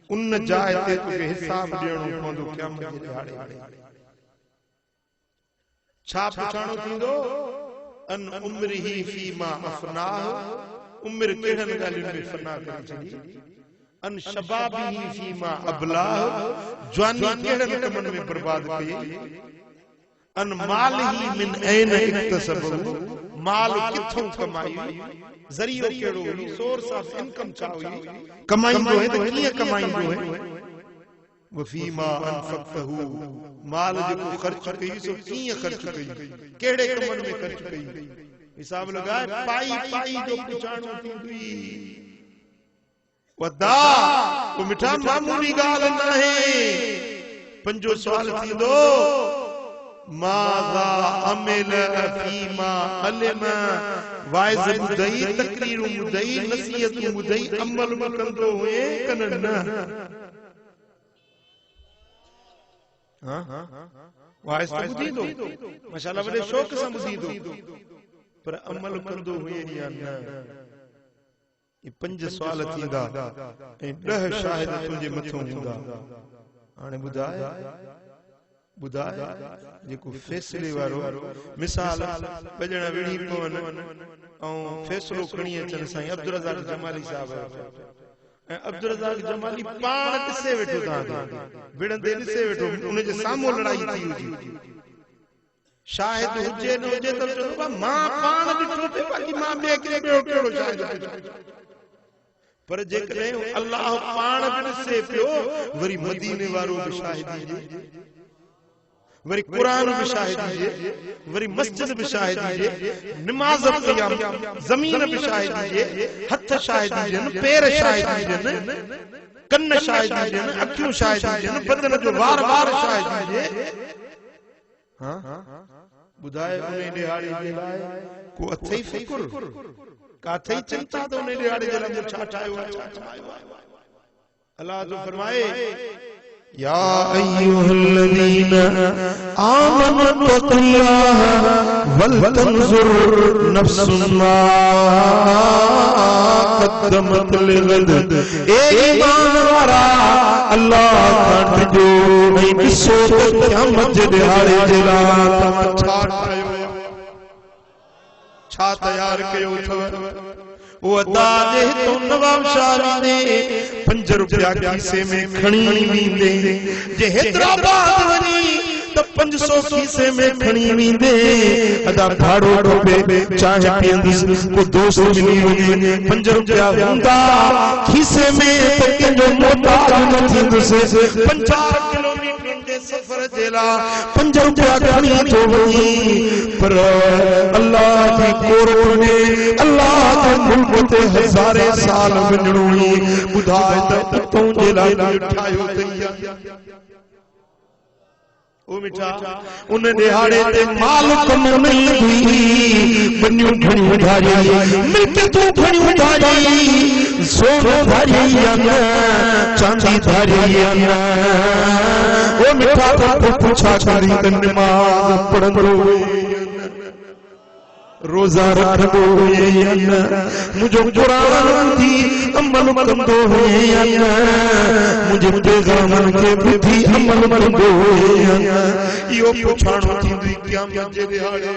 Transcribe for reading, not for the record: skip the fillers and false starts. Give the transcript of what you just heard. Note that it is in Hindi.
उन जाए ते तुके हिसाब ॾियणो पवंदो क़यामत जे ॾियारे। छा पुछाणो थींदो? अन उम्रिही फीमा अफनाह, उम्र केड़न ॻाल्हियुनि में फना करे छॾी। अन शबाबिही फीमा अबलाह, जवानी केड़न कमन में बर्बाद कई। अन मालिही मिन ऐन इक्तसबहु, माल किथों कमाई, ज़रियो केड़ो हुई, सोर्स ऑफ इनकम छा हुई, कमाईंदो है तो कीअं कमाईंदो है। वफीमा अनफक़तहु, माल जेको ख़र्च कई सो कीअं ख़र्च कई, केड़े कमन में ख़र्च कई, हिसाब लगाए। पाई पाई जो पुछाणो थींदी। वदा वो मिठा मामूली ॻाल्हि नाहे। पंजो सवाल थींदो, माज़ा अमिल फीमा अलम, वाइज़ ॿुधई, तकरीर ॿुधई, नसीहत ॿुधई, अमल में कंदो हुए कन न। वाइज़ तो ॿुधी दो, माशाअल्लाह वॾे शौक़ सां ॿुधी दो, पर अमल कंदो हुए या न। ये पंज सवाल थींदा ऐं 10 शाहिद तुंहिंजे मथां हूंदा। हाणे ॿुधाए जेको फैसले वारो, मिसाल ॿ ॼणा विड़ी पवन ऐं फैसलो खणी अचनि साईं अब्दुल रज़ाक जमाली साहब, ऐं अब्दुल रज़ाक जमाली पाण ॾिसे वेठो, तव्हांखे विड़ंदे ॾिसे वेठो, उनजे साम्हूं लड़ाई थी हुजे। शाहिद हुजे न हुजे त चवंदो मां पाण ॾिठो थे, बाक़ी मां ॿिए कहिड़ो शाहिद। पर जेकॾहिं अल्लाह पाण बि ॾिसे पियो, वरी मदीने वारो बि शाहिद हुजे, वरी कुरान भी शाहिद है, वरी मस्जिद भी शाहिद है, नमाज क़याम जमीन भी शाहिद है, हथ शाहिद है, पैर शाहिद है, कन्न शाहिद है, अखियूं शाहिद है, बदन जो वार वार शाहिद है। हां बुधाए उन्हें दिहाड़ी जे लाइ को अथई फिक्र, का अथई चिंता, तो उन्हें दिहाड़ी जे लाइ छा ठायो आहे। अल्लाह तो फरमाए, या अय्युहल्लज़ीन आमनु तक़ुल्लाह वल तंजुर नफ्सुम मा क़द्दमत लिग़द। ए ईमान वारा, अल्लाह का जो ऐं ॾिसो त क़यामत जे ॾियारे जे लाइ तव्हां छा ठाहियो, छा तयार कयो अथव। वो अदा जे तो नवाब शाह ने 5 रुपया खीसे में खणी वींदे, जे हैदराबाद वनी तो 500 खीसे में खणी वींदे। अदा भाड़ो डोबे चाहे पींदुस, को दोस्त मिली हुजे, 5 रुपया हूंदा खीसे में तो कंहिंजो मोहताज न थींदुस। 50 किलोमीटर जे सफर जे लाइ 5 रुपया खणी थो वञी, पर अल्लाह जी कोरने, अल्लाह जे मुल्क ते हज़ारे साल वञणो ई। ॿुधाए त उतों जे लाइ ठाहियो अथई। ओ मिठा उन दिहाड़े ते माल कम नहीं हुई, बनियूं घणी उधारी, मिल्कियतूं घणी उधारी, सोनो धारी या न, चांदी धारी या न। ओ मिठा तो पुछा करी त नमाज़ पढ़ंदो रोजा रखंदो हुए या न, मुझो कुरान थी अमल कंदो हुए या न, मुझे पैगामन के ॿुधी अमल कंदो हुए या न। इहो पुछाणो थींदी क़यामत जे ॾियारे।